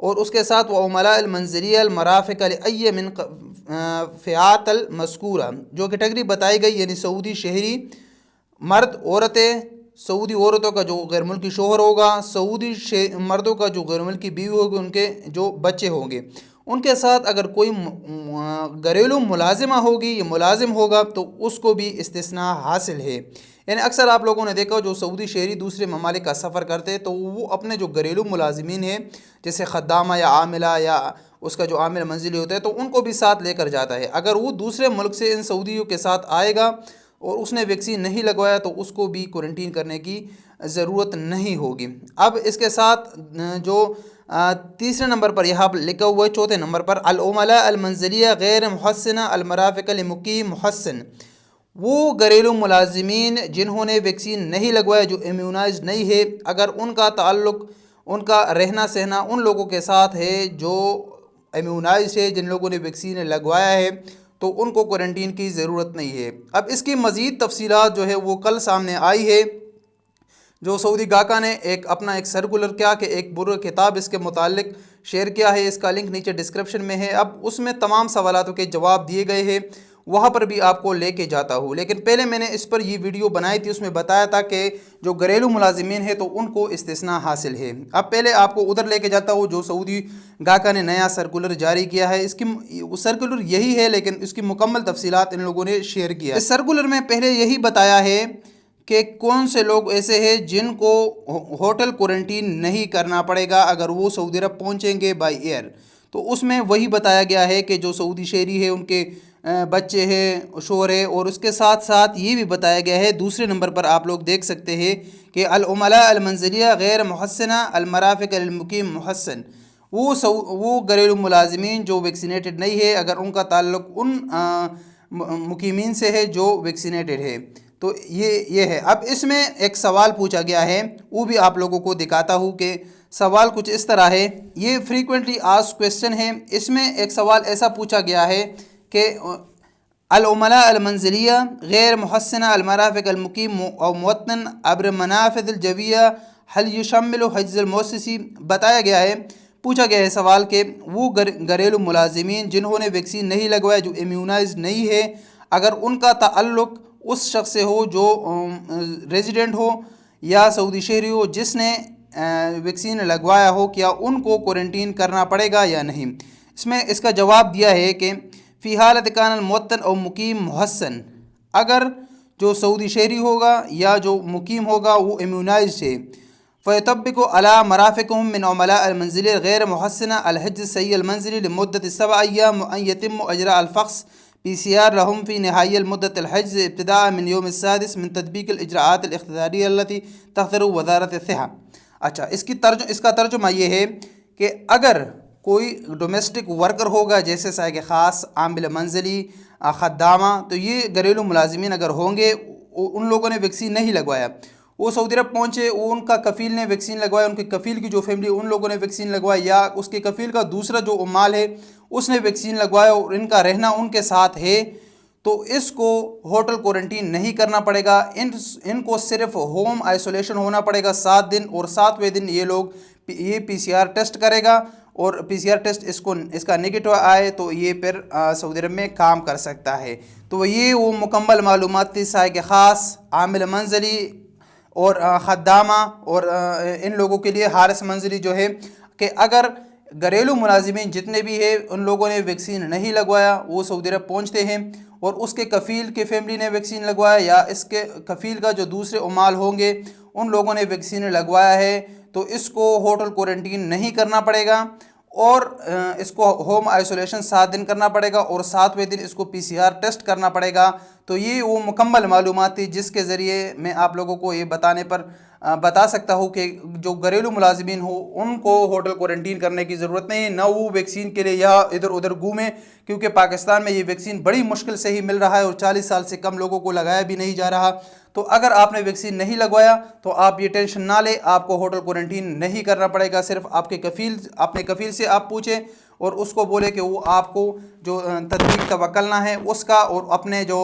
اور اس کے ساتھ وہ عملاء المنزلیہ المرافق لأی من فئات المذکورہ، جو کیٹیگری بتائی گئی، یعنی سعودی شہری مرد، عورتیں، سعودی عورتوں کا جو غیر ملکی شوہر ہوگا، سعودی مردوں کا جو غیر ملکی بیوی ہوگی، ان کے جو بچے ہوں گے، ان کے ساتھ اگر کوئی گھریلو ملازمہ ہوگی یا ملازم ہوگا تو اس کو بھی استثناء حاصل ہے۔ یعنی اکثر آپ لوگوں نے دیکھا جو سعودی شہری دوسرے ممالک کا سفر کرتے تو وہ اپنے جو گھریلو ملازمین ہیں جیسے خدامہ یا عاملہ یا اس کا جو عامل منزلی ہوتا ہے تو ان کو بھی ساتھ لے کر جاتا ہے۔ اگر وہ دوسرے ملک سے ان سعودیوں کے ساتھ آئے گا اور اس نے ویکسین نہیں لگوایا تو اس کو بھی کوارنٹین کرنے کی ضرورت نہیں ہوگی۔ اب اس کے ساتھ جو تیسرے نمبر پر یہاں لکھا ہوا ہے، چوتھے نمبر پر العملاء المنزلیہ غیر محسنہ المرافق لمقیم محسن، وہ گھریلو ملازمین جنہوں نے ویکسین نہیں لگوایا، جو امیونائز نہیں ہے، اگر ان کا تعلق، ان کا رہنا سہنا ان لوگوں کے ساتھ ہے جو امیونائز ہے، جن لوگوں نے ویکسین لگوایا ہے، تو ان کو کوارنٹین کی ضرورت نہیں ہے۔ اب اس کی مزید تفصیلات جو ہے وہ کل سامنے آئی ہے، جو سعودی گاکا نے اپنا ایک سرکولر کیا کہ ایک پورا کتاب اس کے متعلق شیئر کیا ہے، اس کا لنک نیچے ڈسکرپشن میں ہے۔ اب اس میں تمام سوالاتوں کے جواب دیے گئے ہیں، وہاں پر بھی آپ کو لے کے جاتا ہوں، لیکن پہلے میں نے اس پر یہ ویڈیو بنائی تھی، اس میں بتایا تھا کہ جو گھریلو ملازمین ہیں تو ان کو استثناء حاصل ہے۔ اب پہلے آپ کو ادھر لے کے جاتا ہوں جو سعودی گاکا نے نیا سرکولر جاری کیا ہے۔ اس کی سرکولر یہی ہے لیکن اس کی مکمل تفصیلات ان لوگوں نے شیئر کیا۔ اس سرکولر میں پہلے یہی بتایا ہے کہ کون سے لوگ ایسے ہیں جن کو ہوٹل کوارنٹین نہیں کرنا پڑے گا اگر وہ سعودی عرب پہنچیں گے بائی ایئر، تو اس میں وہی بتایا گیا ہے کہ جو سعودی شہری ہے، ان کے بچے ہیں، شوہر ہے، اور اس کے ساتھ ساتھ یہ بھی بتایا گیا ہے، دوسرے نمبر پر آپ لوگ دیکھ سکتے ہیں کہ العملاء المنزلیہ غیر محسنہ المرافق للمقیم محسن، وہ گھریلو ملازمین جو ویکسینیٹڈ نہیں ہے، اگر ان کا تعلق ان مقیمین سے ہے جو ویکسینیٹڈ ہے، تو یہ ہے۔ اب اس میں ایک سوال پوچھا گیا ہے، وہ بھی آپ لوگوں کو دکھاتا ہوں کہ سوال کچھ اس طرح ہے، یہ فریکوینٹلی آسکڈ کویسچن ہے۔ اس میں ایک سوال ایسا پوچھا گیا ہے کہ العملاء المنزلیہ غیر محسنہ المرافق المقیم او موطن عبر منافذ الجویہ حل یشمل حجز المؤسسی، بتایا گیا ہے، پوچھا گیا ہے سوال کہ وہ گھریلو ملازمین جنہوں نے ویکسین نہیں لگوایا، جو امیونائز نہیں ہے، اگر ان کا تعلق اس شخص سے ہو جو ریزیڈنٹ ہو یا سعودی شہری ہو جس نے ویکسین لگوایا ہو، کیا ان کو کوارنٹین کرنا پڑے گا یا نہیں؟ اس میں اس کا جواب دیا ہے کہ فی حالت کان الموطن او مقیم محسن، اگر جو سعودی شہری ہوگا یا جو مقیم ہوگا وہ امیونائزڈ ہے، فیطبق علی مرافقهم من عملاء المنزل غیر محسنہ الحج الصحیح المنزلی لمدت 7 ایام ان یتم اجراء الفحص PCR لهم في نهاية مدة الحجز ابتداء من يوم السادس من تطبيق الإجراءات الاختيارية التي تقترح وزارت الصحة۔ اچھا، اس کا ترجمہ یہ ہے کہ اگر کوئی ڈومیسٹک ورکر ہوگا جیسے سائق خاص، عامل منزلی، خدامہ، تو یہ گھریلو ملازمین اگر ہوں گے، ان لوگوں نے ویکسین نہیں لگوایا، وہ سعودی عرب پہنچے، وہ ان کا کفیل نے ویکسین لگوایا، ان کے کفیل کی جو فیملی ان لوگوں نے ویکسین لگوایا، یا اس کے کفیل کا دوسرا جو عمال ہے اس نے ویکسین لگوایا اور ان کا رہنا ان کے ساتھ ہے، تو اس کو ہوٹل کوارنٹین نہیں کرنا پڑے گا، ان کو صرف ہوم آئسولیشن ہونا پڑے گا 7 دن، اور 7ویں دن یہ PCR ٹیسٹ کرے گا، اور PCR ٹیسٹ اس کا نگیٹو آئے تو یہ پھر سعودی عرب میں کام کر سکتا ہے۔ تو یہ وہ مکمل معلومات تھی سائق خاص، عامل منزلی اور خدامہ اور ان لوگوں کے لیے حارس منزلی جو ہے، کہ اگر گھریلو ملازمین جتنے بھی ہیں ان لوگوں نے ویکسین نہیں لگوایا، وہ سعودی عرب پہنچتے ہیں اور اس کے کفیل کے فیملی نے ویکسین لگوایا یا اس کے کفیل کا جو دوسرے عمال ہوں گے ان لوگوں نے ویکسین لگوایا ہے، تو اس کو ہوٹل کوارنٹین نہیں کرنا پڑے گا، اور اس کو ہوم آئسولیشن 7 دن کرنا پڑے گا، اور 7ویں دن اس کو PCR ٹیسٹ کرنا پڑے گا۔ تو یہ وہ مکمل معلومات تھی جس کے ذریعے میں آپ لوگوں کو یہ بتا سکتا ہوں کہ جو گھریلو ملازمین ہو ان کو ہوٹل کوارنٹین کرنے کی ضرورت نہیں ہے، نہ وہ ویکسین کے لیے یہاں ادھر ادھر گھومیں، کیونکہ پاکستان میں یہ ویکسین بڑی مشکل سے ہی مل رہا ہے اور 40 سال سے کم لوگوں کو لگایا بھی نہیں جا رہا۔ تو اگر آپ نے ویکسین نہیں لگوایا تو آپ یہ ٹینشن نہ لیں، آپ کو ہوٹل کوارنٹین نہیں کرنا پڑے گا، صرف اپنے کفیل سے آپ پوچھیں، اور اس کو بولے کہ وہ آپ کو جو تطبیق توکلنا ہے اس کا اور اپنے جو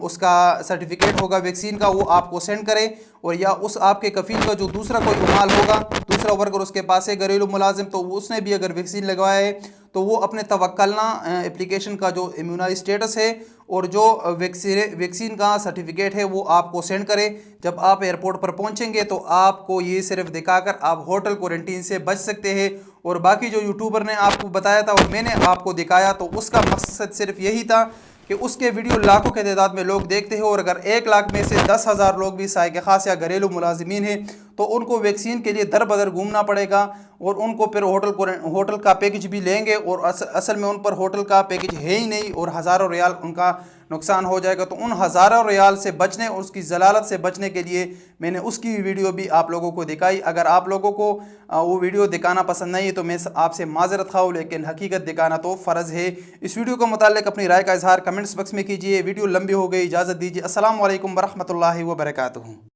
اس کا سرٹیفکیٹ ہوگا ویکسین کا وہ آپ کو سینڈ کرے، اور یا اس آپ کے کفیل کا جو دوسرا کوئی عمال ہوگا، دوسرا ورکر اس کے پاس ہے گھریلو ملازم، تو اس نے بھی اگر ویکسین لگوایا ہے تو وہ اپنے توکلنا اپلیکیشن کا جو امیونائز اسٹیٹس ہے اور جو ویکسین کا سرٹیفکیٹ ہے وہ آپ کو سینڈ کرے۔ جب آپ ایئرپورٹ پر پہنچیں گے تو آپ کو یہ صرف دکھا کر آپ ہوٹل کوارنٹین سے بچ سکتے ہیں۔ اور باقی جو یوٹیوبر نے آپ کو بتایا تھا اور میں نے آپ کو دکھایا تو اس کا مقصد صرف یہی تھا کہ اس کے ویڈیو لاکھوں کے تعداد میں لوگ دیکھتے ہیں، اور اگر 1 لاکھ میں سے 10,000 لوگ بھی سائق خاص یا گھریلو ملازمین ہیں تو ان کو ویکسین کے لیے در بدر گھومنا پڑے گا، اور ان کو پھر ہوٹل کا پیکج بھی لیں گے، اور اصل میں ان پر ہوٹل کا پیکج ہے ہی نہیں، اور ہزاروں ریال ان کا نقصان ہو جائے گا۔ تو ان ہزاروں ریال سے بچنے اور اس کی ضلالت سے بچنے کے لیے میں نے اس کی ویڈیو بھی آپ لوگوں کو دکھائی۔ اگر آپ لوگوں کو وہ ویڈیو دکھانا پسند نہیں ہے تو میں آپ سے معذرت خواہ ہوں، لیکن حقیقت دکھانا تو فرض ہے۔ اس ویڈیو کے متعلق اپنی رائے کا اظہار کمنٹس باکس میں کیجیے۔ ویڈیو لمبی ہو گئی، اجازت دیجیے۔ السلام علیکم ورحمۃ اللہ وبرکاتہ۔